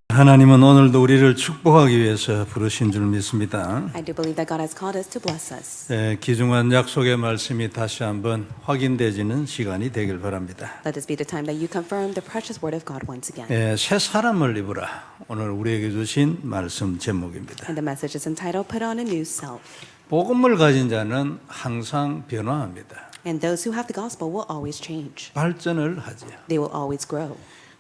하나님은 오늘도 우리를 축복하기 위해서 부르신 줄 믿습니다. I do believe that God has called us to bless us. 귀중한 약속의 말씀이 다시 한번 확인되지는 시간이 되길 바랍니다. Let this be the time that you confirm the precious word of God once again. 새 사람을 입으라. 오늘 우리에게 주신 말씀 제목입니다. And the message is entitled Put on a New Self. 복음을 가진 자는 항상 변화합니다. And those who have the gospel will always change. 발전을 하죠. They will always grow.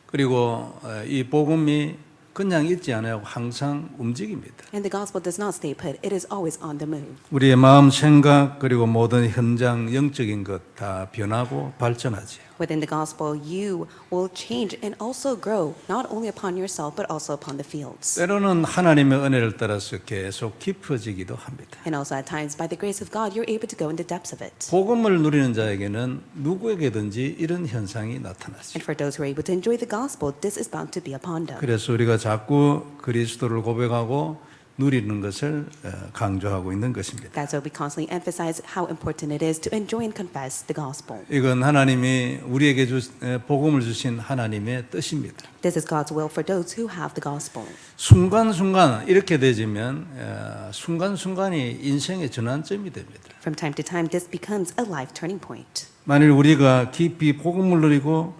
그리고 이 복음이 그냥 있지 않아요. 항상 움직입니다. And the gospel does not stay put. It is always on the move. 우리의 마음, 생각 그리고 모든 현장 영적인 것 다 변하고 발전하지요. Within the gospel, you will change and also grow, not only upon yourself, but also upon the fields. 때로는 하나님의 은혜를 따라서 계속 깊어지기도 합니다. And also at times, by the grace of God, you're able to go in the depths of it. 복음을 누리는 자에게는 누구에게든지 이런 현상이 나타나죠. And for those who are able to enjoy the gospel, this is bound to be upon them. 그래서 우리가 자꾸 그리스도를 고백하고 누리는 것을 강조하고 있는 것입니다. That's why we constantly emphasize how important it is to enjoy and confess the gospel. 이건 하나님이 우리에게 복음을 주신 하나님의 뜻입니다. This is God's will for those who have the gospel. 순간순간 이렇게 되지면 순간순간이 인생의 전환점이 됩니다. From time to time, this becomes a life turning point. 만일 우리가 깊이 복음을 누리고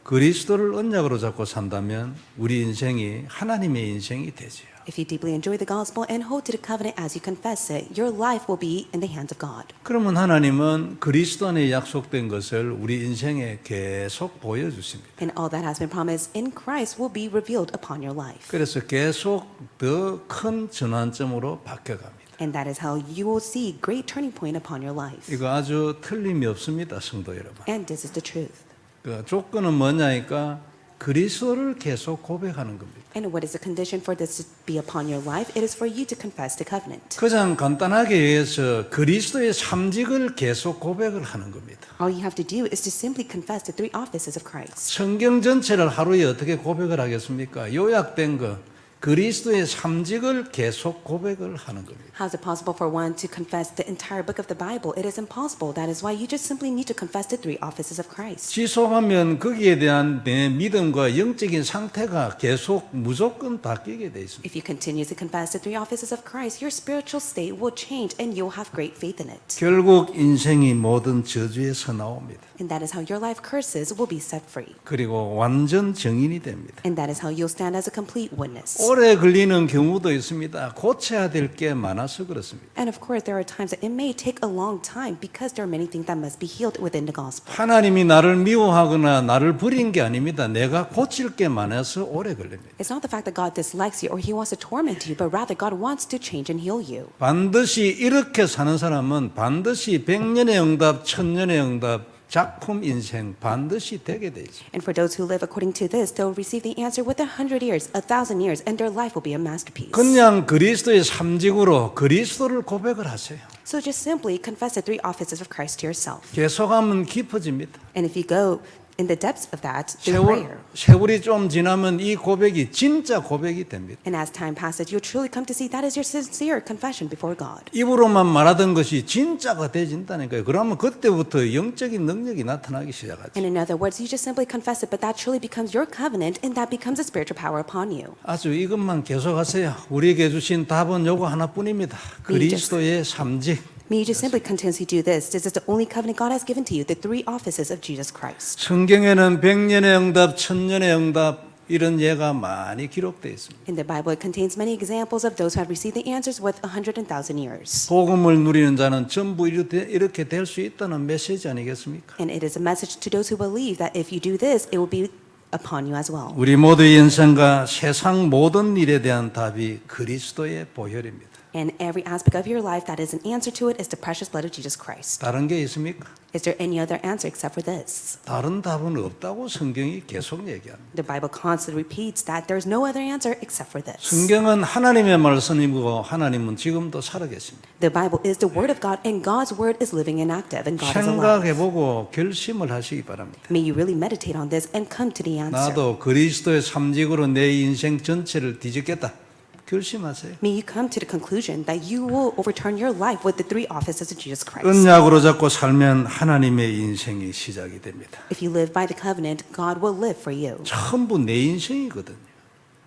그리스도를 언약으로 잡고 산다면 우리 인생이 하나님의 인생이 되지요. If you deeply enjoy the gospel and hold to the covenant as you confess it, your life will be in the hands of God. 그러면 하나님은 그리스도 안에 약속된 것을 우리 인생에 계속 보여주십니다. And all that has been promised in Christ will be revealed upon your life. 그래서 계속 더 큰 전환점으로 바뀌어갑니다. And that is how you will see great turning point upon your life. 이거 아주 틀림이 없습니다, 성도 여러분. And this is the truth. 그 조건은 뭐냐니까 그리스도를 계속 고백하는 겁니다. And what is the condition for this to be upon your life? It is for you to confess the covenant. 가장 간단하게 얘기해서 그리스도의 삼직을 계속 고백을 하는 겁니다. All you have to do is to simply confess the three offices of Christ. 성경 전체를 하루에 어떻게 고백을 하겠습니까? 요약된 거 그리스도의 삼직을 계속 고백을 하는 겁니다. How is it possible for one to confess the entire book of the Bible? It is impossible. That is why you just simply need to confess the three offices of Christ. 지속하면 거기에 대한 내 믿음과 영적인 상태가 계속 무조건 바뀌게 돼 있습니다. If you continue to confess the three offices of Christ, your spiritual state will change and you'll have great faith in it. 결국 인생이 모든 저주에서 나옵니다. And that is how your life curses will be set free. 그리고 완전 증인이 됩니다. And that is how you'll stand as a complete witness. 오래 걸리는 경우도 있습니다. 고쳐야 될 게 많아서 그렇습니다. And of course, there are times that it may take a long time because there are many things that must be healed within the gospel. 하나님이 나를 미워하거나 나를 버린 게 아닙니다. 내가 고칠 게 많아서 오래 걸립니다. It's not the fact that God dislikes you or He wants to torment you, but rather God wants to change and heal you. 반드시 이렇게 사는 사람은 반드시 100년의 응답, 1000년의 응답, 작품 인생 반드시 되게 돼 있습니다. And for those who live according to this, they'll receive the answer with 100 years, 1,000 years, and their life will be a masterpiece. 그냥 그리스도의 삼직으로 그리스도를 고백을 하세요. So just simply confess the three offices of Christ to yourself. 계속하면 깊어집니다. And if you go in the depths of that through prayer, 세월이 좀 지나면 이 고백이 진짜 고백이 됩니다. and as time passes, you'll truly come to see that is your sincere confession before God. 입으로만 말하던 것이 진짜가 되진다니까요. 그러면 그때부터 영적인 능력이 나타나기 시작하죠. And in other words, you just simply confess it, but that truly becomes your covenant, and that becomes a spiritual power upon you. 아주 이것만 계속하세요. 우리에게 주신 답은 요거 하나뿐입니다. 그리스도의 삼직. May you just simply continuously do this. This is the only covenant God has given to you, the three offices of Jesus Christ. 성경에는 100년의 응답, 1000년의 응답 이런 예가 많이 기록되어 있습니다. In the Bible, it contains many examples of those who have received the answers with 100,000 years. 복음을 누리는 자는 전부 이렇게 될 수 있다는 메시지 아니겠습니까? And it is a message to those who believe that if you do this, it will be upon you as well. 우리 모두의 인생과 세상 모든 일에 대한 답이 그리스도의 보혈입니다. And every aspect of your life that is an answer to it is the precious blood of Jesus Christ. 다른 게 있습니까? Is there any other answer except for this? 다른 답은 없다고 성경이 계속 얘기합니다. The Bible constantly repeats that there is no other answer except for this. 성경은 하나님의 말씀이고 하나님은 지금도 살아계십니다. The Bible is the Word of God, and God's Word is living and active, and God is alive. 생각해보고 결심을 하시기 바랍니다. May you really meditate on this and come to the answer. 나도 그리스도의 삼직으로 내 인생 전체를 뒤집겠다. 결심하세요. May you come to the conclusion that you will overturn your life with the three offices of Jesus Christ. 언약으로 잡고 살면 하나님의 인생이 시작이 됩니다. If you live by the covenant, God will live for you. 전부 내 인생이거든요.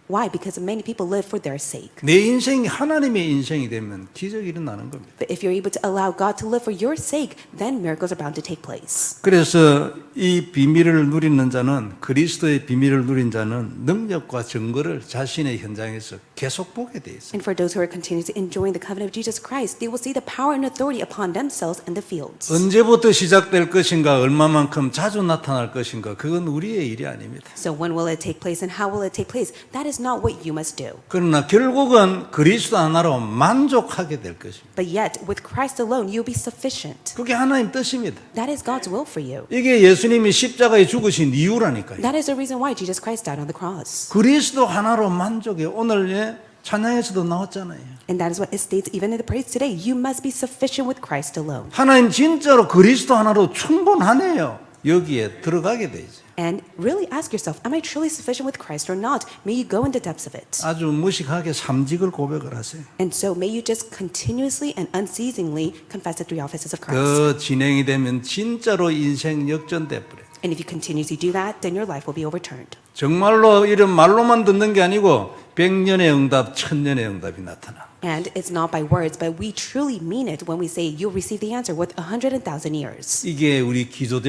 Why? Because many people live for their sake. 내 인생이 하나님의 인생이 되면 기적이 일어나는 겁니다. But if you're able to allow God to live for your sake, then miracles are bound to take place. 그래서 이 비밀을 누리는 자는 그리스도의 비밀을 누린 자는 능력과 증거를 자신의 현장에서 계속 보게 돼 있어요. And for those who are continuing to enjoy the covenant of Jesus Christ, they will see the power and authority upon themselves in the fields. 언제부터 시작될 것인가, 얼마만큼 자주 나타날 것인가, 그건 우리의 일이 아닙니다. So when will it take place and how will it take place? That is not what you must do. 그러나 결국은 그리스도 하나로 만족하게 될 것입니다. But yet, with Christ alone, you'll be sufficient. 그게 하나님 뜻입니다. That is God's will for you. 이게 예수님이 십자가에 죽으신 이유라니까요. That is the reason why Jesus Christ died on the cross. 그리스도 하나로 만족해. 오늘 찬양에서도 나왔잖아요. And that is what it states even in the praise today. You must be sufficient with Christ alone. 하나님 진짜로 그리스도 하나로 충분하네요. 여기에 들어가게 되죠. And really ask yourself, am I truly sufficient with Christ or not? May you go in the depths of it. 아주 무식하게 삼직을 고백을 하세요. And so may you just continuously and unceasingly confess the three offices of Christ. 더 진행이 되면 진짜로 인생 역전돼 버려요. And if you continuously do that, then your life will be overturned. 정말로 이런 말로만 듣는 게 아니고 100년의 응답, 1000년의 응답이 나타나. And it's not by words, but we truly mean it when we say you'll receive the answer with 100,000 years. 이게 우리 기도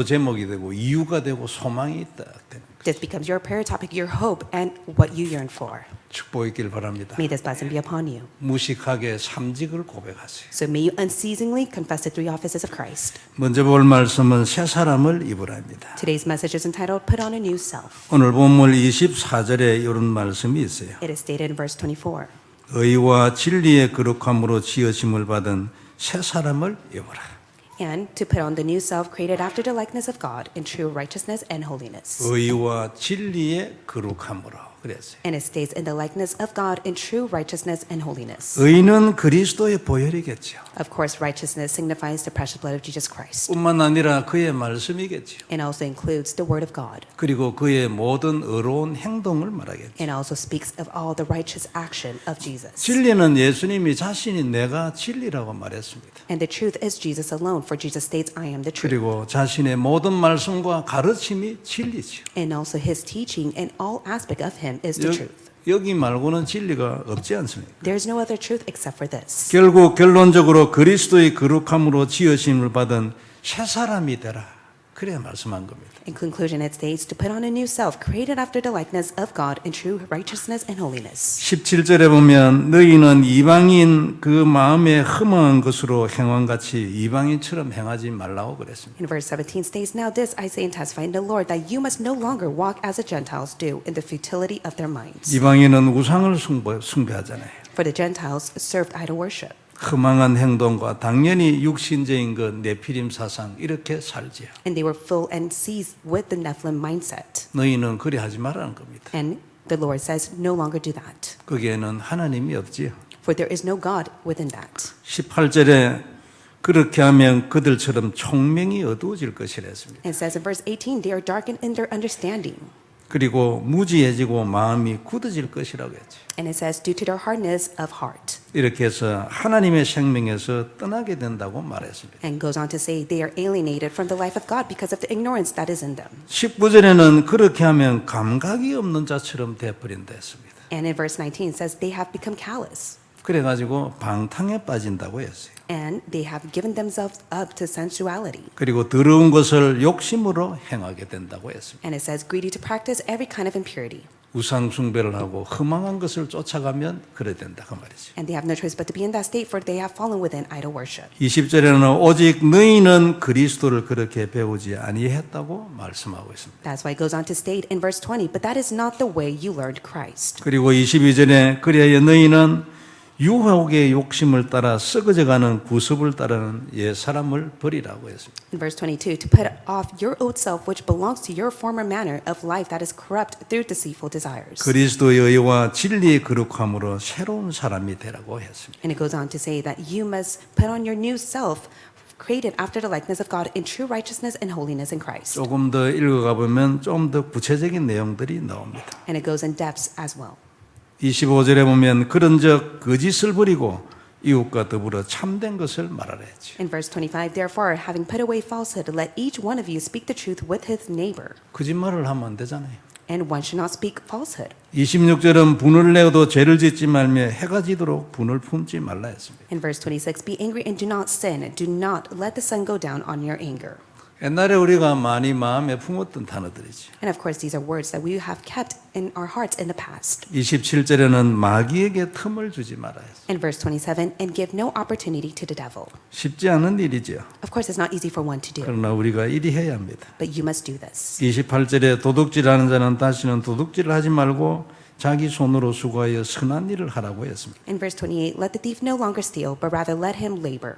제목이 되고 이유가 되고 소망이 있다. This becomes your prayer topic, your hope, and what you yearn for. 축복있길 바랍니다. May this blessing be upon you. 무식하게 삼직을 고백하세요. So may you unceasingly confess the three offices of Christ. 먼저 볼 말씀은 새 사람을 입으라입니다. Today's message is entitled Put on a New Self. 오늘 본문 24절에 이런 말씀이 있어요. It is stated in verse 24. 의와 진리의 거룩함으로 지으심을 받은 새 사람을 입어라. And to put on the new self created after the likeness of God in true righteousness and holiness. 의와 진리의 거룩함으로 그랬어요. And it states in the likeness of God in true righteousness and holiness. 의는 그리스도의 보혈이겠죠. Of course, righteousness signifies the precious blood of Jesus Christ. 뿐만 아니라 그의 말씀이겠죠. And also includes the word of God. 그리고 그의 모든 의로운 행동을 말하겠죠. And also speaks of all the righteous action of Jesus. 진리는 예수님이 자신이 내가 진리라고 말했습니다. And the truth is Jesus alone, for Jesus states, I am the truth. 그리고 자신의 모든 말씀과 가르침이 진리죠. And also his teaching and all aspect of him is the truth. 여기 말고는 진리가 없지 않습니까? There is no other truth except for this. 결국 결론적으로 그리스도의 거룩함으로 지으심을 받은 새 사람이 되라. 그래야 말씀한 겁니다. In conclusion, it states to put on a new self, created after the likeness of God in true righteousness and holiness. 17절에 보면 너희는 이방인 그 마음에 허망한 것으로 행함같이 이방인처럼 행하지 말라고 그랬습니다. In verse 17 states, Now this I say and testify in the Lord, that you must no longer walk as the Gentiles do in the futility of their minds. 이방인은 우상을 숭배하잖아요. For the Gentiles served idol worship. 험한 행동과 당연히 육신적인 것 네피림 사상 이렇게 살지요. And they were full and seized with the Nephilim mindset. 너희는 그리 하지 말라는 겁니다. And the Lord says, no longer do that. 거기에는 하나님이 없지요. For there is no God within that. 18절에 그렇게 하면 그들처럼 총명이 어두워질 것이라 했습니다. And it says in verse 18, they are darkened in their understanding. 그리고 무지해지고 마음이 굳어질 것이라고 했죠. And it says, due to their hardness of heart. 이렇게 해서 하나님의 생명에서 떠나게 된다고 말했습니다. And goes on to say, they are alienated from the life of God because of the ignorance that is in them. 19절에는 그렇게 하면 감각이 없는 자처럼 되어버린다 했습니다. And in verse 19 it says, they have become callous. 그래가지고 방탕에 빠진다고 했어요. And they have given themselves up to sensuality. 그리고 더러운 것을 욕심으로 행하게 된다고 했습니다. And it says, greedy to practice every kind of impurity. 우상 숭배를 하고 허망한 것을 쫓아가면 그래 된다 그 말이죠. And they have no choice but to be in that state, for they have fallen within idol worship. 20절에는 오직 너희는 그리스도를 그렇게 배우지 아니했다고 말씀하고 있습니다. That's why it goes on to state in verse 20, but that is not the way you learned Christ. 그리고 22절에 그리하여 너희는 유혹의 욕심을 따라 썩어져가는 구습을 따르는 옛 사람을 버리라고 했습니다. In verse 22, to put off your old self, which belongs to your former manner of life that is corrupt through deceitful desires. 그리스도의 의와 진리의 거룩함으로 새로운 사람이 되라고 했습니다. And it goes on to say that you must put on your new self, created after the likeness of God in true righteousness and holiness in Christ. 조금 더 읽어가 보면 좀 더 구체적인 내용들이 나옵니다. And it goes in depths as well. 25절에 보면 그런즉 거짓을 버리고 이웃과 더불어 참된 것을 말하라 했죠. In verse 25, therefore, having put away falsehood, let each one of you speak the truth with his neighbor. 거짓말을 하면 안 되잖아요. and one should not speak falsehood. 26절은 분을 내어도 죄를 짓지 말며 해가 지도록 분을 품지 말라 했습니다. In verse 26, be angry and do not sin. Do not let the sun go down on your anger. 옛날에 우리가 많이 마음에 품었던 단어들이지. And of course, these are words that we have kept in our hearts in the past. 27절에는 마귀에게 틈을 주지 말아 했습니다. In verse 27, and give no opportunity to the devil. 쉽지 않은 일이죠. Of course, it's not easy for one to do, 그러나 우리가 이리 해야 합니다. but you must do this. 28절에 도둑질하는 자는 다시는 도둑질을 하지 말고 자기 손으로 수고하여 선한 일을 하라고 했습니다. In verse 28, let the thief no longer steal, but rather let him labor.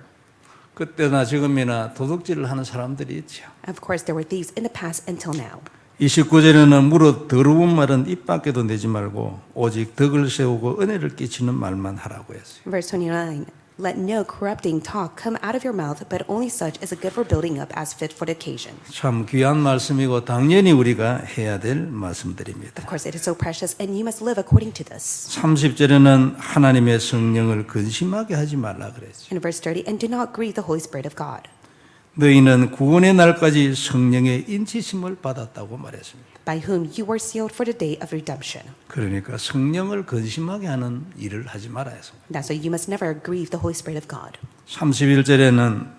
그때나 지금이나 도둑질을 하는 사람들이 있죠. Of course, there were thieves in the past until now. 29절에는 무릇 더러운 말은 입 밖에도 내지 말고 오직 덕을 세우고 은혜를 끼치는 말만 하라고 했어요. Verse 29, let no corrupting talk come out of your mouth, but only such as is good for building up as fit for the occasion. 참 귀한 말씀이고 당연히 우리가 해야 될 말씀들입니다. Of course, it is so precious, and you must live according to this. 30절에는 하나님의 성령을 근심하게 하지 말라 그랬죠. In verse 30, and do not grieve the Holy Spirit of God. 너희는 구원의 날까지 성령의 인치심을 받았다고 말했습니다. By whom you were sealed for the day of redemption. 그러니까 성령을 근심하게 하는 일을 하지 말아야 했습니다. That's why you must never grieve the Holy Spirit of God. 31절에는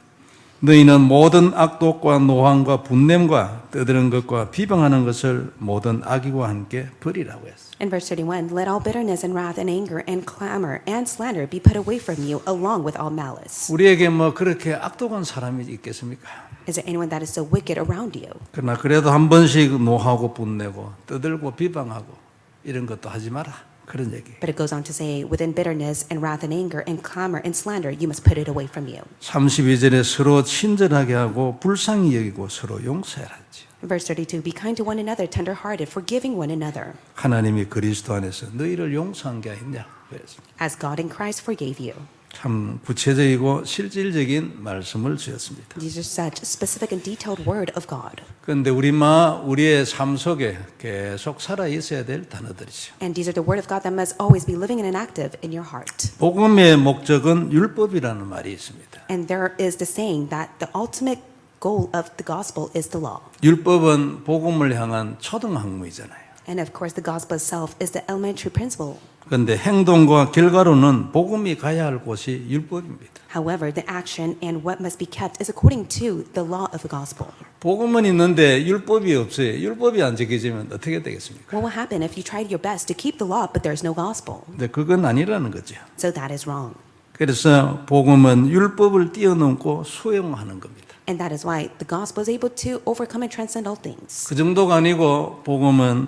너희는 모든 악독과 노함과 분냄과 떠드는 것과 비방하는 것을 모든 악의와 함께 버리라고 했어요. In verse 31, let all bitterness and wrath and anger and clamor and slander be put away from you along with all malice. 우리에게 뭐 그렇게 악독한 사람이 있겠습니까? Is there anyone that is so wicked around you? 그러나 그래도 한 번씩 노하고 분내고 떠들고 비방하고 이런 것도 하지 마라. 그런 얘기. But it goes on to say, within bitterness and wrath and anger and clamor and slander, you must put it away from you. 32절에 서로 친절하게 하고 불쌍히 여기고 서로 용서해라지. Verse 32, be kind to one another, tender-hearted, forgiving one another, 하나님이 그리스도 안에서 너희를 용서한 게 아니냐 그랬습니다. as God in Christ forgave you. 참 구체적이고 실질적인 말씀을 주셨습니다. These are such specific and detailed word of God. 그런데 우리의 삶 속에 계속 살아 있어야 될 단어들이죠. And these are the word of God that must always be living and active in your heart. 복음의 목적은 율법이라는 말이 있습니다. And there is the saying that the ultimate goal of the gospel is the law. 율법은 복음을 향한 초등학문이잖아요. And of course, the gospel itself is the elementary principle. 그런데 행동과 결과로는 복음이 가야 할 곳이 율법입니다. However, the action and what must be kept is according to the law of the gospel. 복음은 있는데 율법이 없어요. 율법이 안 지켜지면 어떻게 되겠습니까? What will happen if you tried your best to keep the law, but there's no gospel? 근데 그건 아니라는 거죠. So that is wrong. 그래서 복음은 율법을 뛰어넘고 수용하는 겁니다. And that is why the gospel is able to overcome and transcend all things. 그 정도가 아니고 복음은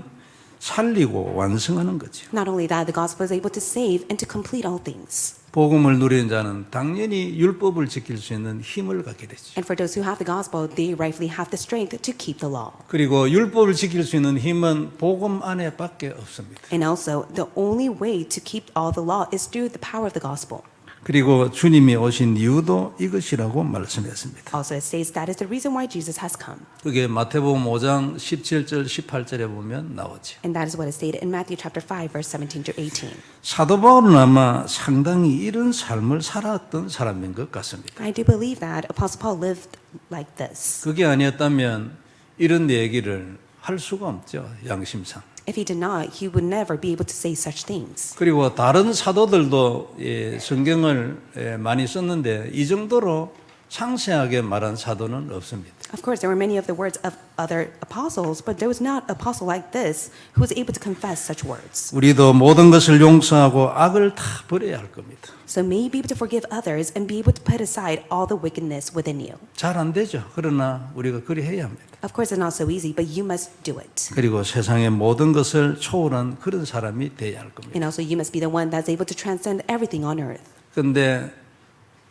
살리고 완성하는 거죠. Not only that, the gospel is able to save and to complete all things. 복음을 누리는 자는 당연히 율법을 지킬 수 있는 힘을 갖게 되죠. And for those who have the gospel, they rightfully have the strength to keep the law. 그리고 율법을 지킬 수 있는 힘은 복음 안에밖에 없습니다. And also, the only way to keep all the law is through the power of the gospel. 그리고 주님이 오신 이유도 이것이라고 말씀했습니다. Also, it states that is the reason why Jesus has come. 그게 마태복음 5장 17절 18절에 보면 나오죠. And that is what is stated in Matthew chapter 5, verse 17 to 18. 사도 바울은 아마 상당히 이런 삶을 살았던 사람인 것 같습니다. I do believe that Apostle Paul lived like this. 그게 아니었다면 이런 얘기를 할 수가 없죠. 양심상. If he did not, he would never be able to say such things. 그리고 다른 사도들도 성경을 많이 썼는데 이 정도로 상세하게 말한 사도는 없습니다. Of course, there were many of the words of other apostles, but there was not an apostle like this who was able to confess such words. 우리도 모든 것을 용서하고 악을 다 버려야 할 겁니다. So may you be able to forgive others and be able to put aside all the wickedness within you. 잘 안 되죠. 그러나 우리가 그리 해야 합니다. Of course, it's not so easy, but you must do it. 그리고 세상의 모든 것을 초월한 그런 사람이 돼야 할 겁니다. And also, you must be the one that's able to transcend everything on earth. 그런데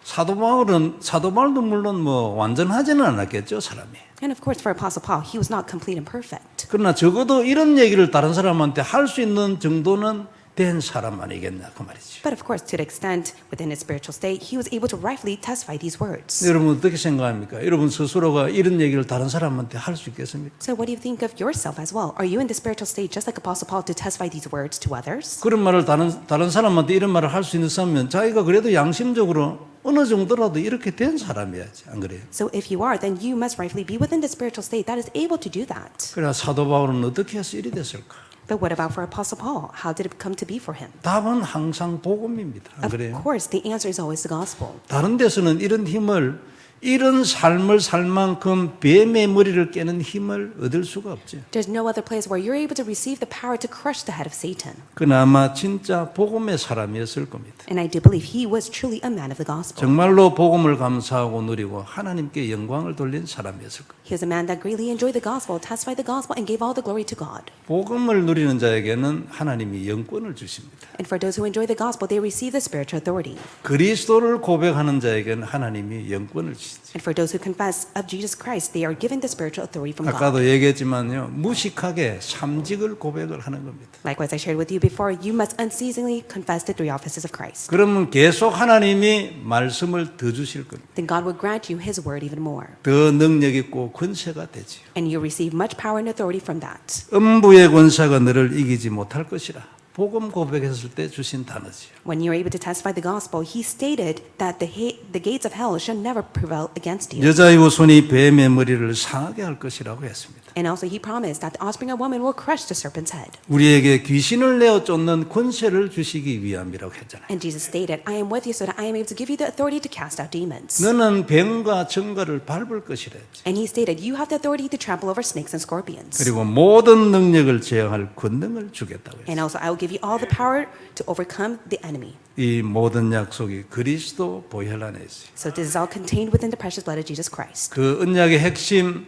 사도 바울도 물론 뭐 완전하지는 않았겠죠, 사람이. And of course, for Apostle Paul, he was not complete and perfect. 그러나 적어도 이런 얘기를 다른 사람한테 할 수 있는 정도는 된 사람 아니겠냐 그 말이죠. But of course, to the extent within his spiritual state, he was able to rightfully testify these words. 여러분 어떻게 생각합니까? 여러분 스스로가 이런 얘기를 다른 사람한테 할 수 있겠습니까? So what do you think of yourself as well? Are you in the spiritual state just like Apostle Paul to testify these words to others? 그런 말을 다른 사람한테 이런 말을 할 수 있는 사람이면 자기가 그래도 양심적으로 어느 정도라도 이렇게 된 사람이야지, 안 그래요? So if you are, then you must rightfully be within the spiritual state that is able to do that. 그래 사도 바울은 어떻게 해서 이리 됐을까? But what about for Apostle Paul? How did it come to be for him? 답은 항상 복음입니다, 안 Of 그래요? course, the answer is always the gospel. 다른 데서는 이런 힘을 이런 삶을 살 만큼 뱀의 머리를 깨는 힘을 얻을 수가 없죠. There's no other place where you're able to receive the power to crush the head of Satan. 그나마 진짜 복음의 사람이었을 겁니다. And I do believe he was truly a man of the gospel. 정말로 복음을 감사하고 누리고 하나님께 영광을 돌린 사람이었을 겁니다. He was a man that greatly enjoyed the gospel, testified the gospel, and gave all the glory to God. 복음을 누리는 자에게는 하나님이 영권을 주십니다. And for those who enjoy the gospel, they receive the spiritual authority. 그리스도를 고백하는 자에게는 하나님이 영권을 주십니다. And for those who confess of Jesus Christ, they are given the spiritual authority from God. 아까도 얘기했지만요, 무식하게 삼직을 고백을 하는 겁니다. Likewise, I shared with you before, you must unceasingly confess the three offices of Christ. 그러면 계속 하나님이 말씀을 더 주실 겁니다. Then God will grant you His word even more. 더 능력 있고 권세가 되지요. And you receive much power and authority from that. 음부의 권세가 너를 이기지 못할 것이라. 복음 고백했을 때 주신 단어지요. When you're able to testify the gospel, He stated that the gates of hell shall never prevail against you. 여자의 후손이 뱀의 머리를 상하게 할 것이라고 했습니다. And also He promised that the offspring of woman will crush the serpent's head. 우리에게 귀신을 내어 쫓는 권세를 주시기 위함이라고 했잖아요. And Jesus stated, I am with you so that I am able to give you the authority to cast out demons. 너는 뱀과 정갈을 밟을 것이라 했죠. And He stated, you have the authority to trample over snakes and scorpions. 그리고 모든 능력을 제어할 권능을 주겠다고 했어요. And also I will give you all the power to overcome the enemy. 이 모든 약속이 그리스도 보혈 안에 있어요. So this is all contained within the precious blood of Jesus Christ. 그 언약의 핵심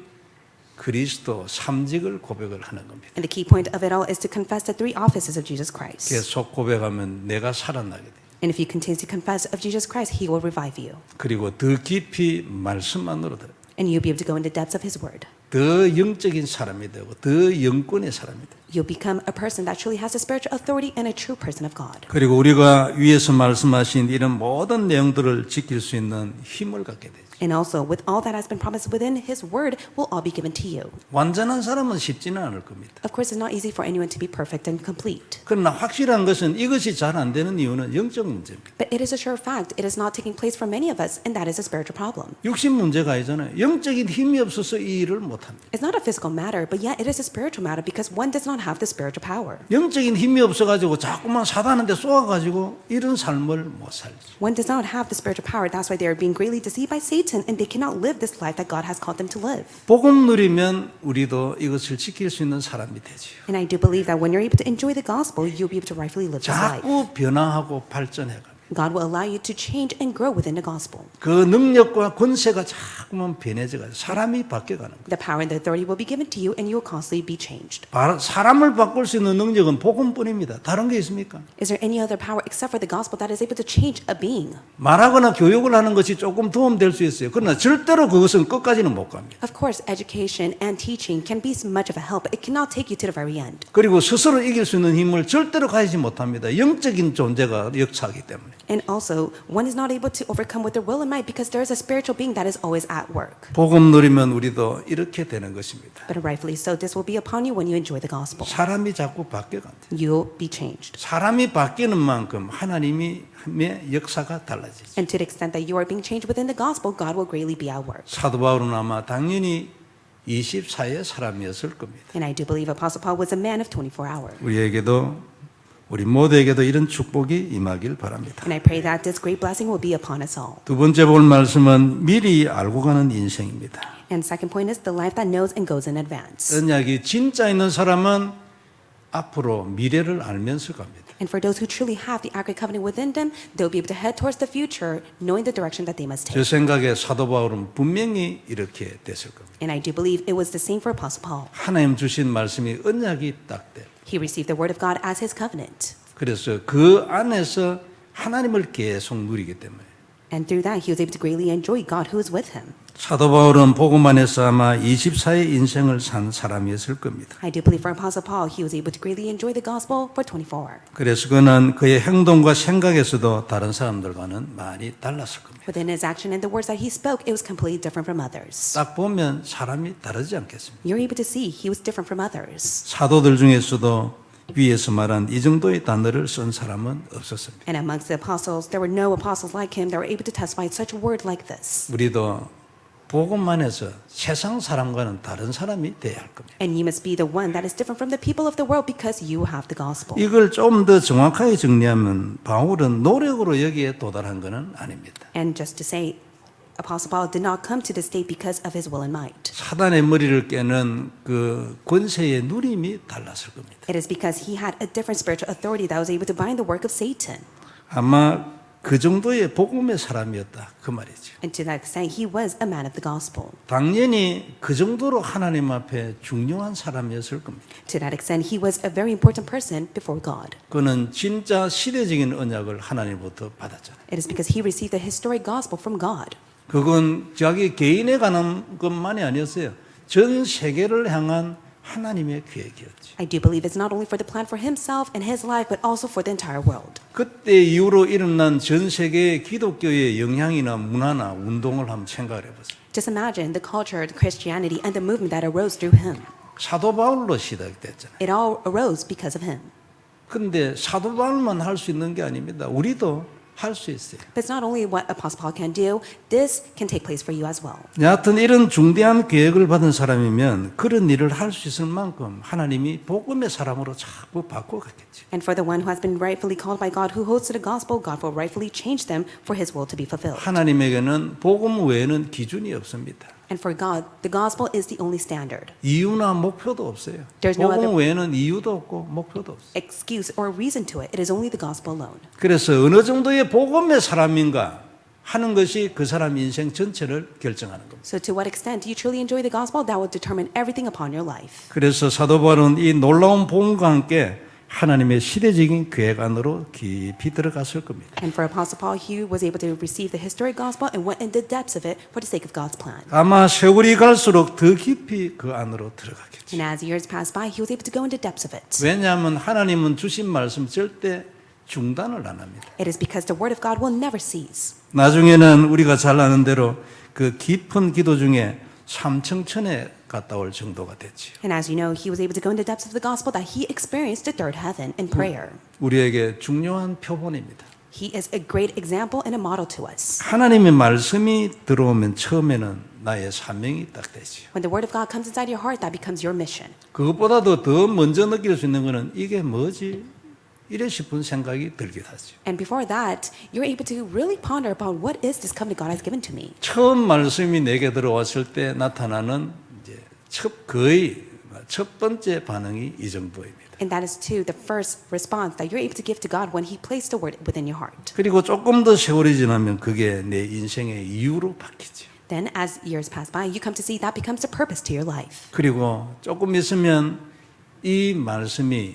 그리스도 삼직을 고백을 하는 겁니다. And the key point of it all is to confess the three offices of Jesus Christ. 계속 고백하면 내가 살아나게 돼요. And if you continue to confess of Jesus Christ, He will revive you. 그리고 더 깊이 말씀만으로 들어요. And you'll be able to go in the depths of His word. 더 영적인 사람이 되고 더 영권의 사람이 돼요. You'll become a person that truly has the spiritual authority and a true person of God. 그리고 우리가 위에서 말씀하신 이런 모든 내용들을 지킬 수 있는 힘을 갖게 되죠. And also, with all that has been promised within His word, will all be given to you. 완전한 사람은 쉽지는 않을 겁니다. Of course, it's not easy for anyone to be perfect and complete. 그러나 확실한 것은 이것이 잘 안 되는 이유는 영적 문제입니다. But it is a sure fact, it is not taking place for many of us, and that is a spiritual problem. 육신 문제가 아니잖아요. 영적인 힘이 없어서 이 일을 못합니다. It's not a physical matter, but yet it is a spiritual matter because one does not have the spiritual power. 영적인 힘이 없어가지고 자꾸만 사단한테 쏘아가지고 이런 삶을 못 살죠. One does not have the spiritual power. That's why they are being greatly deceived by Satan, and they cannot live this life that God has called them to live. 복음 누리면 우리도 이것을 지킬 수 있는 사람이 되지요. And I do believe that when you're able to enjoy the gospel, you'll be able to rightfully live this life. 자꾸 변화하고 발전해갑니다. God will allow you to change and grow within the gospel. 그 능력과 권세가 자꾸만 변해져가지고 사람이 바뀌어가는 거예요. The power and the authority will be given to you, and you will constantly be changed. 사람을 바꿀 수 있는 능력은 복음뿐입니다. 다른 게 있습니까? Is there any other power except for the gospel that is able to change a being? 말하거나 교육을 하는 것이 조금 도움될 수 있어요. 그러나 절대로 그것은 끝까지는 못 갑니다. Of course, education and teaching can be much of a help, but it cannot take you to the very end. 그리고 스스로 이길 수 있는 힘을 절대로 가지지 못합니다. 영적인 존재가 역사하기 때문에. And also, one is not able to overcome with their will and might because there is a spiritual being that is always at work. 복음 누리면 우리도 이렇게 되는 것입니다. But rightfully so, this will be upon you when you enjoy the gospel. 사람이 자꾸 바뀌어간다. You'll be changed. 사람이 바뀌는 만큼 하나님의 역사가 달라지죠. And to the extent that you are being changed within the gospel, God will greatly be at work. 사도 바울은 아마 당연히 24의 사람이었을 겁니다. And I do believe Apostle Paul was a man of 24 hours. 우리 모두에게도 이런 축복이 임하길 바랍니다. And I pray that this great blessing will be upon us all. 두 번째 볼 말씀은 미리 알고 가는 인생입니다. And second point is the life that knows and goes in advance. 언약이 진짜 있는 사람은 앞으로 미래를 알면서 갑니다. And for those who truly have the Ark covenant within them, they'll be able to head towards the future, knowing the direction that they must 제 take. 생각에 사도 바울은 분명히 이렇게 됐을 겁니다. And I do believe it was the same for Apostle Paul. 하나님 주신 말씀이 언약이 딱 돼. He received the word of God as his covenant. 그래서 그 안에서 하나님을 계속 누리기 때문에 And through that, he was able to greatly enjoy God who was with him. 사도 바울은 복음 안에서 아마 24의 인생을 산 사람이었을 겁니다. I do believe for Apostle Paul, he was able to greatly enjoy the gospel for 24. 그래서 그는 그의 행동과 생각에서도 다른 사람들과는 많이 달랐을 겁니다. Within his action and the words that he spoke, it was completely different from others. 딱 보면 사람이 다르지 않겠습니까? You're able to see he was different from others. 사도들 중에서도 위에서 말한 이 정도의 단어를 쓴 사람은 없었습니다. And amongst the apostles, there were no apostles like him that were able to testify such a word like this. 우리도 복음만에서 세상 사람과는 다른 사람이 돼야 할 겁니다. And you must be the one that is different from the people of the world because you have the gospel. 이걸 좀 더 정확하게 정리하면 바울은 노력으로 여기에 도달한 것은 아닙니다. And just to say, Apostle Paul did not come to this state because of his will and might. 사단의 머리를 깨는 그 권세의 누림이 달랐을 겁니다. It is because he had a different spiritual authority that was able to bind the work of Satan. 아마 그 정도의 복음의 사람이었다 그 말이죠. And to that extent, he was a man of the gospel. 당연히 그 정도로 하나님 앞에 중요한 사람이었을 겁니다. To that extent, he was a very important person before God. 그는 진짜 시대적인 언약을 하나님부터 받았잖아요. It is because he received the historic gospel from God. 그건 자기 개인에 관한 것만이 아니었어요. 전 세계를 향한 하나님의 계획이었지. I do believe it's not only for the plan for himself and his life, but also for the entire world. 그때 이후로 일어난 전 세계의 기독교의 영향이나 문화나 운동을 한번 생각을 해보세요. Just imagine the culture, the Christianity, and the movement that arose through him. 사도 바울로 시작됐잖아요. It all arose because of him. 그런데 사도 바울만 할 수 있는 게 아닙니다. 우리도 할 수 있어요. But it's not only what Apostle Paul can do, this can take place for you as well. 여하튼 이런 중대한 계획을 받은 사람이면 그런 일을 할 수 있을 만큼 하나님이 복음의 사람으로 자꾸 바꿔갔겠죠. And for the one who has been rightfully called by God, who holds to the gospel, God will rightfully change them for his will to be fulfilled. 하나님에게는 복음 외에는 기준이 없습니다. And for God, the gospel is the only standard. 이유나 목표도 없어요. There's no 복음 other- 외에는 이유도 없고 목표도 없어요. Excuse or reason to it. It is only the gospel alone. 그래서 어느 정도의 복음의 사람인가 하는 것이 그 사람 인생 전체를 결정하는 겁니다. So to what extent do you truly enjoy the gospel? That will determine everything upon your life. 그래서 사도 바울은 이 놀라운 복음과 함께 하나님의 시대적인 계획 안으로 깊이 들어갔을 겁니다. And for Apostle Paul, he was able to receive the historic gospel and went in the depths of it for the sake of God's plan. 아마 세월이 갈수록 더 깊이 그 안으로 들어가겠죠. And as years passed by, he was able to go into depths of it. 왜냐하면 하나님은 주신 말씀 절대 중단을 안 합니다. It is because the word of God will never cease. 나중에는 우리가 잘 아는 대로 그 깊은 기도 중에 삼층천에 갔다 올 정도가 됐지요. And as you know, he was able to go into depths of the gospel that he experienced the third heaven in prayer. 우리에게 중요한 표본입니다. He is a great example and a model to us. 하나님의 말씀이 들어오면 처음에는 나의 사명이 딱 되지요. When the word of God comes inside your heart, that becomes your mission. 그것보다도 더 먼저 느낄 수 있는 것은 이게 뭐지? 이래 싶은 생각이 들기도 하죠. And before that, you're able to really ponder about what is this covenant God has given to me. 처음 말씀이 내게 들어왔을 때 나타나는 이제 거의 첫 번째 반응이 이 정도입니다. And that is too the first response that you're able to give to God when He placed the word within your heart. 그리고 조금 더 세월이 지나면 그게 내 인생의 이유로 바뀌죠. Then as years pass by, you come to see that becomes the purpose to your life. 그리고 조금 있으면 이 말씀이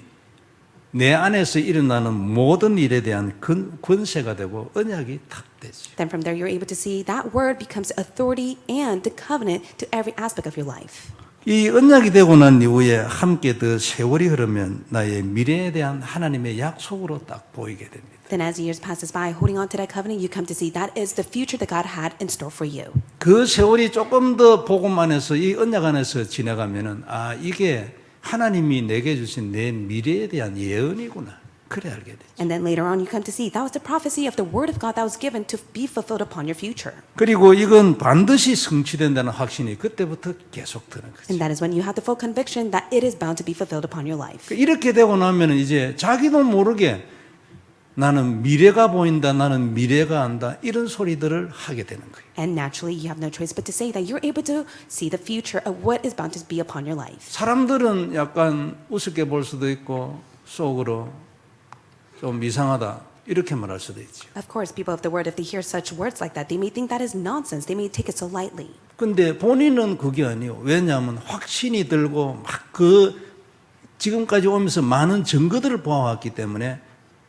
내 안에서 일어나는 모든 일에 대한 권세가 되고 언약이 탁 되죠. Then from there, you're able to see that word becomes authority and the covenant to every aspect of your life. 이 언약이 되고 난 이후에 함께 더 세월이 흐르면 나의 미래에 대한 하나님의 약속으로 딱 보이게 됩니다. Then as years passes by, holding on to that covenant, you come to see that is the future that God had in store for you. 그 세월이 조금 더 복음 안에서 이 언약 안에서 지나가면은 아 이게 하나님이 내게 주신 내 미래에 대한 예언이구나. 그래 알게 되죠. And then later on, you come to see that was the prophecy of the word of God that was given to be fulfilled upon your future. 그리고 이건 반드시 성취된다는 확신이 그때부터 계속 드는 거죠. And that is when you have the full conviction that it is bound to be fulfilled upon your life. 이렇게 되고 나면 이제 자기도 모르게 나는 미래가 보인다, 나는 미래가 안다 이런 소리들을 하게 되는 거예요. And naturally, you have no choice but to say that you're able to see the future of what is bound to be upon your life. 사람들은 약간 우습게 볼 수도 있고 속으로 좀 이상하다 이렇게 말할 수도 있죠. Of course, people of the word, if they hear such words like that, they may think that is nonsense. They may take it so lightly. 근데 본인은 그게 아니에요. 왜냐하면 확신이 들고 막 그 지금까지 오면서 많은 증거들을 보아왔기 때문에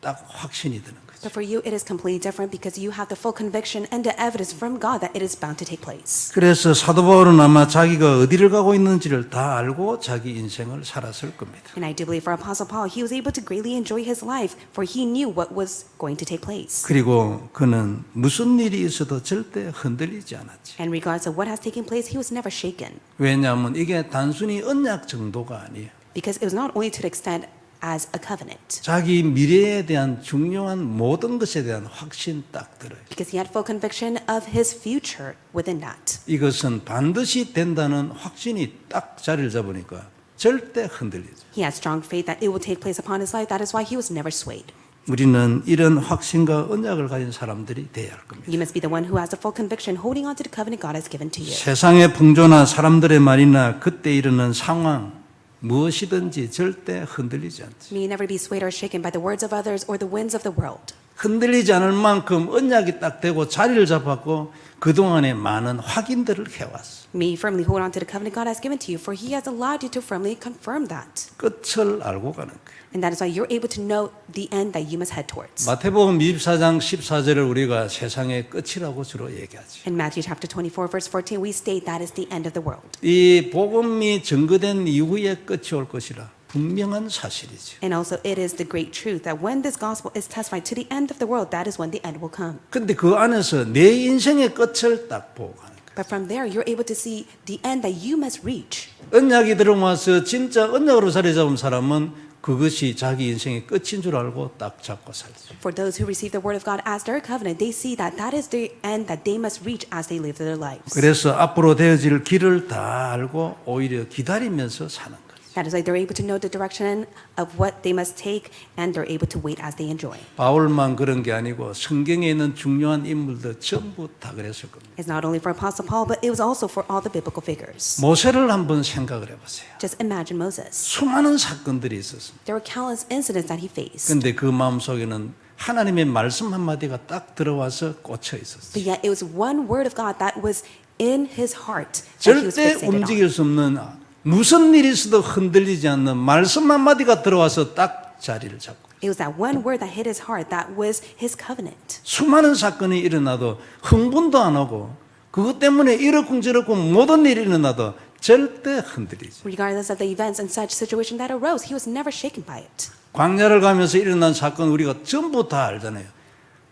딱 확신이 드는 거죠. But for you, it is completely different because you have the full conviction and the evidence from God that it is bound to take place. 그래서 사도 바울은 아마 자기가 어디를 가고 있는지를 다 알고 자기 인생을 살았을 겁니다. And I do believe for Apostle Paul, he was able to greatly enjoy his life, for he knew what was going to take place. 그리고 그는 무슨 일이 있어도 절대 흔들리지 않았지. And regardless of what has taken place, he was never shaken. 왜냐하면 이게 단순히 언약 정도가 아니에요. Because it was not only to the extent as a covenant. 자기 미래에 대한 중요한 모든 것에 대한 확신 딱 들어요. Because he had full conviction of his future within that. 이것은 반드시 된다는 확신이 딱 자리를 잡으니까 절대 흔들리죠. He had strong faith that it would take place upon his life. That is why he was never swayed. 우리는 이런 확신과 언약을 가진 사람들이 되어야 할 겁니다. You must be the one who has the full conviction, holding on to the covenant God has given to you. 세상의 풍조나 사람들의 말이나 그때 이르는 상황 무엇이든지 절대 흔들리지 않지. May you never be swayed or shaken by the words of others or the winds of the world. 흔들리지 않을 만큼 언약이 딱 되고 자리를 잡았고 그동안에 많은 확인들을 해왔어. May you firmly hold on to the covenant God has given to you, for he has allowed you to firmly confirm that. 끝을 알고 가는 거예요. And that is why you're able to know the end that you must head towards. 마태복음 24장 14절을 우리가 세상의 끝이라고 주로 얘기하지. In Matthew chapter 24, verse 14, we state that is the end of the world. 이 복음이 증거된 이후에 끝이 올 것이라 분명한 사실이죠. And also it is the great truth that when this gospel is testified to the end of the world, that is when the end will come. 근데 그 안에서 내 인생의 끝을 딱 보고 가는 거예요. But from there, you're able to see the end that you must reach. 언약이 들어와서 진짜 언약으로 자리 잡은 사람은 그것이 자기 인생의 끝인 줄 알고 딱 잡고 살죠. For those who receive the word of God as their covenant, they see that that is the end that they must reach as they live their lives. 그래서 앞으로 되어질 길을 다 알고 오히려 기다리면서 사는 거예요. That is why they're able to know the direction of what they must take, and they're able to wait as they enjoy. 바울만 그런 게 아니고 성경에 있는 중요한 인물들 전부 다 그랬을 겁니다. It's not only for Apostle Paul, but it was also for all the biblical figures. 모세를 한번 생각을 해보세요. Just imagine Moses. 수많은 사건들이 있었습니다. There were countless incidents that he faced. 근데 그 마음속에는 하나님의 말씀 한마디가 딱 들어와서 꽂혀 있었어요. But yet it was one word of God that was in his heart that he was 절대 fixated on. 움직일 수 없는 무슨 일이 있어도 흔들리지 않는 말씀 한마디가 들어와서 딱 자리를 잡고 It was that one word that hit his heart that was his covenant. 수많은 사건이 일어나도 흥분도 안 하고 그것 때문에 이렇쿵저렇쿵 모든 일이 일어나도 절대 흔들리지. Regardless of the events and such situation that arose, he was never shaken by it. 광야를 가면서 일어난 사건 우리가 전부 다 알잖아요.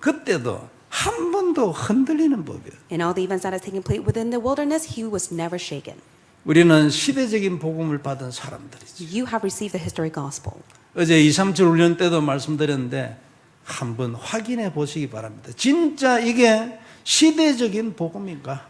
그때도 한 번도 흔들리는 법이에요. In all the events that has taken place within the wilderness, he was never shaken. 우리는 시대적인 복음을 받은 사람들이죠. You have received the historic gospel. 어제 237 훈련 때도 말씀드렸는데 한번 확인해 보시기 바랍니다. 진짜 이게 시대적인 복음인가?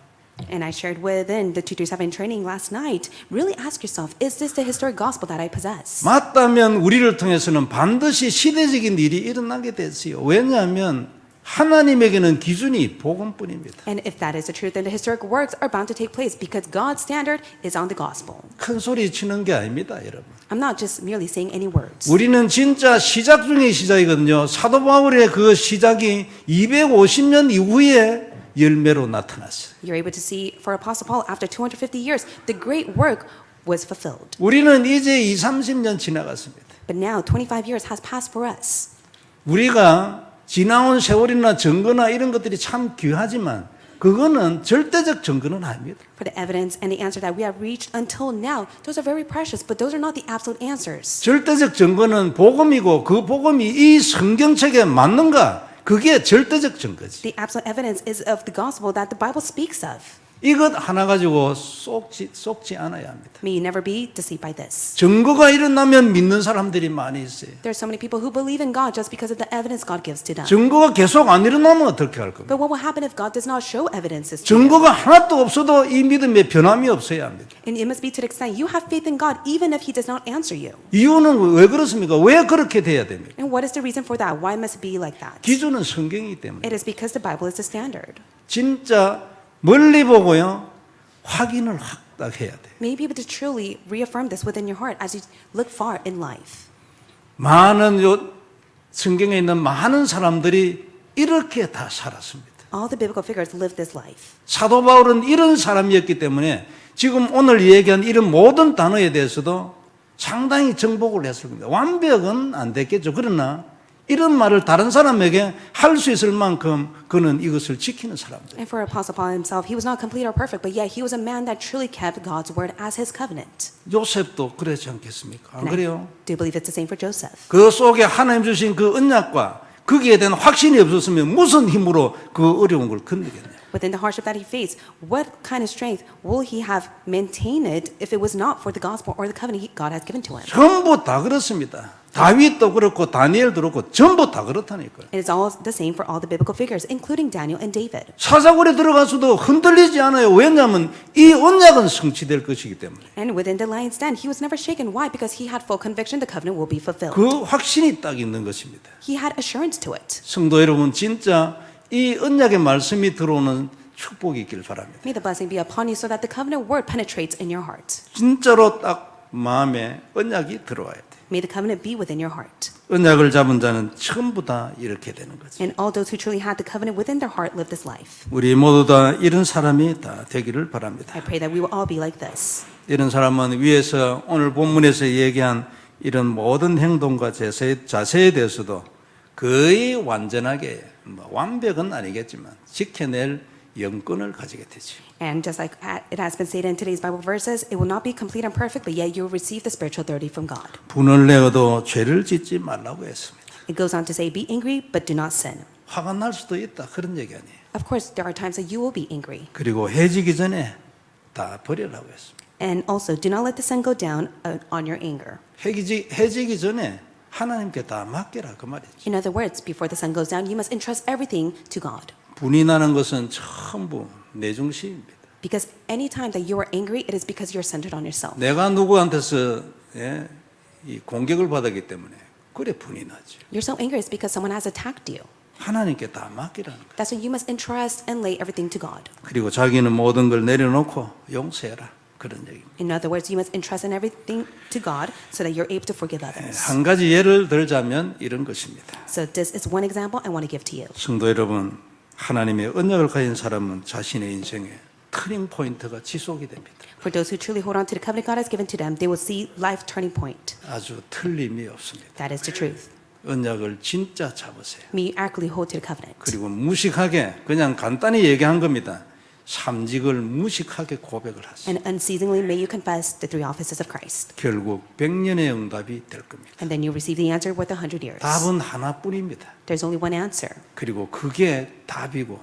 And I shared within the 237 training last night, really ask yourself, is this the historic gospel that I possess? 맞다면 우리를 통해서는 반드시 시대적인 일이 일어나게 됐어요. 왜냐하면 하나님에게는 기준이 복음뿐입니다. And if that is the truth, then the historic works are bound to take place because God's standard is on the gospel. 큰 소리 치는 게 아닙니다, 여러분. I'm not just merely saying any words. 우리는 진짜 시작 중의 시작이거든요. 사도 바울의 그 시작이 250년 이후에 열매로 나타났어요. You're able to see for Apostle Paul, after 250 years, the great work was fulfilled. 우리는 이제 20-30년 지나갔습니다. But now, 25 years has passed for us. 우리가 지나온 세월이나 증거나 이런 것들이 참 귀하지만 그거는 절대적 증거는 아닙니다. For the evidence and the answer that we have reached until now, those are very precious, but those are not the absolute answers. 절대적 증거는 복음이고 그 복음이 이 성경책에 맞는가? 그게 절대적 증거지. The absolute evidence is of the gospel that the Bible speaks of. 이것 하나 가지고 쏙지 않아야 합니다. May you never be deceived by this. 증거가 일어나면 믿는 사람들이 많이 있어요. There are so many people who believe in God just because of the evidence God gives to them. 증거가 계속 안 일어나면 어떻게 할 겁니까? But what will happen if God does not show evidences to you? 증거가 하나도 없어도 이 믿음에 변함이 없어야 합니다. And it must be to the extent you have faith in God even if He does not answer you. 이유는 왜 그렇습니까? 왜 그렇게 돼야 됩니까? And what is the reason for that? Why must it be like that? 기준은 성경이기 때문에. It is because the Bible is the standard. 진짜 멀리 보고요 확인을 확 딱 해야 돼. May you be able to truly reaffirm this within your heart as you look far in life. 많은 성경에 있는 많은 사람들이 이렇게 다 살았습니다. All the biblical figures lived this life. 사도 바울은 이런 사람이었기 때문에 지금 오늘 얘기한 이런 모든 단어에 대해서도 상당히 정복을 했을 겁니다. 완벽은 안 됐겠죠. 그러나 이런 말을 다른 사람에게 할 수 있을 만큼 그는 이것을 지키는 사람들. And for Apostle Paul himself, he was not complete or perfect, but yet he was a man that truly kept God's word as his covenant. 요셉도 그렇지 않겠습니까? 안 And I 그래요? do believe it's the same for Joseph. 그 속에 하나님 주신 그 언약과 거기에 대한 확신이 없었으면 무슨 힘으로 그 어려운 걸 건너겠냐? Within the hardship that he faced, what kind of strength will he have maintained it if it was not for the gospel or the covenant God has given to him? 전부 다 그렇습니다. 다윗도 그렇고 다니엘도 그렇고 전부 다 그렇다니까요. It is all the same for all the biblical figures, including Daniel and David. 사자굴에 들어가서도 흔들리지 않아요. 왜냐하면 이 언약은 성취될 것이기 때문에. And within the lion's den, he was never shaken. Why? Because he had full conviction the covenant will be fulfilled. 그 확신이 딱 있는 것입니다. He had assurance to it. 성도 여러분, 진짜 이 언약의 말씀이 들어오는 축복이 있길 바랍니다. May the blessing be upon you so that the covenant word penetrates in your heart. 진짜로 딱 마음에 언약이 들어와야 돼. May the covenant be within your heart. 언약을 잡은 자는 전부 다 이렇게 되는 거죠. And all those who truly had the covenant within their heart live this life. 우리 모두 다 이런 사람이 다 되기를 바랍니다. I pray that we will all be like this. 이런 사람은 위에서 오늘 본문에서 얘기한 이런 모든 행동과 자세에 대해서도 거의 완전하게 완벽은 아니겠지만 지켜낼 영권을 가지게 되죠. And just like it has been stated in today's Bible verses, it will not be complete and perfect, but yet you will receive the spiritual authority from God. 분을 내어도 죄를 짓지 말라고 했습니다. It goes on to say, be angry, but do not sin. 화가 날 수도 있다 그런 얘기 아니에요. Of course, there are times that you will be angry. 그리고 해지기 전에 다 버리라고 했습니다. And also, do not let the sun go down on your anger. 해지기 전에 하나님께 다 맡겨라 그 말이죠. In other words, before the sun goes down, you must entrust everything to God. 분이 나는 것은 전부 내 중심입니다. Because any time that you are angry, it is because you're centered on yourself. 내가 누구한테서 이 공격을 받았기 때문에 그래 분이 나죠. You're so angry is because someone has attacked you. 하나님께 다 맡기라는 거예요. That's why you must entrust and lay everything to God. 그리고 자기는 모든 걸 내려놓고 용서해라 그런 얘기입니다. In other words, you must entrust in everything to God so that you're able to forgive others. 한 가지 예를 들자면 이런 것입니다. So this is one example I want to give to you. 성도 여러분, 하나님의 언약을 가진 사람은 자신의 인생에 터닝 포인트가 지속이 됩니다. For those who truly hold on to the covenant God has given to them, they will see life turning point. 아주 틀림이 없습니다. That is the truth. 언약을 진짜 잡으세요. May you accurately hold to the covenant. 그리고 무식하게 그냥 간단히 얘기한 겁니다. 삼직을 무식하게 고백을 하세요. And unceasingly may you confess the three offices of Christ. 결국 100년의 응답이 될 겁니다. And then you receive the answer worth 100 years. 답은 하나뿐입니다. There's only one answer. 그리고 그게 답이고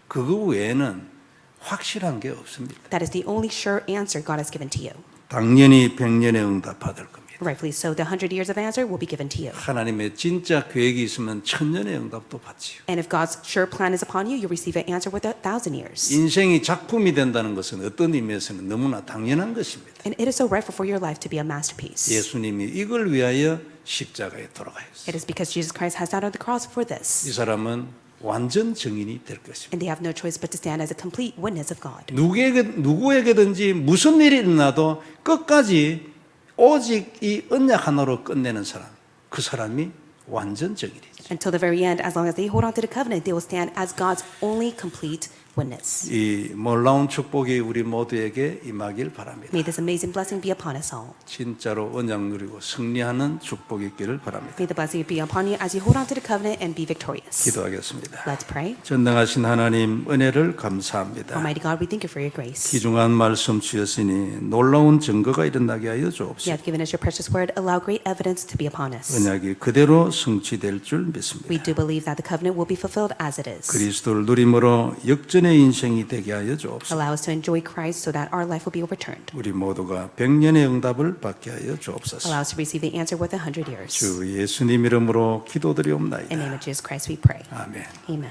그거 외에는 확실한 게 없습니다. That is the only sure answer God has given to you. 당연히 100년의 응답 받을 겁니다. Rightfully so, the 100 years of answer will be given to you. 하나님의 진짜 계획이 있으면 1000년의 응답도 받지요. And if God's sure plan is upon you, you receive an answer worth 1,000 years. 인생이 작품이 된다는 것은 어떤 의미에서는 너무나 당연한 것입니다. And it is so rightful for your life to be a masterpiece. 예수님이 이걸 위하여 십자가에 돌아가셨어요. It is because Jesus Christ has died on the cross for 이 this. 사람은 완전 증인이 될 것입니다. And they have no choice but to stand as a complete witness of God. 누구에게든지 무슨 일이 일어나도 끝까지 오직 이 언약 하나로 끝내는 사람, 그 사람이 완전 증인이죠. Until the very end, as long as they hold on to the covenant, they will stand as God's only complete witness. 이 놀라운 축복이 우리 모두에게 임하길 바랍니다. May this amazing blessing be upon us all. 진짜로 언약 누리고 승리하는 축복이 있기를 바랍니다. May the blessing be upon you as you hold on to the covenant and be victorious. 기도하겠습니다. Let's pray. 전능하신 하나님 은혜를 감사합니다. Almighty God, we thank you for your grace. 귀중한 말씀 주셨으니 놀라운 증거가 일어나게 하여 You 주옵소서. have given us your precious word. Allow great evidence to be upon us. 언약이 그대로 성취될 줄 믿습니다. We do believe that the covenant will be fulfilled as it is. 그리스도를 누림으로 역전의 인생이 되게 하여 주옵소서. Allow us to enjoy Christ so that our life will be overturned. 우리 모두가 100년의 응답을 받게 하여 주옵소서. Allow us to receive the answer worth 100 years. 주 예수님 이름으로 In the name 기도드리옵나이다. of Jesus Christ we pray. 아멘. Amen.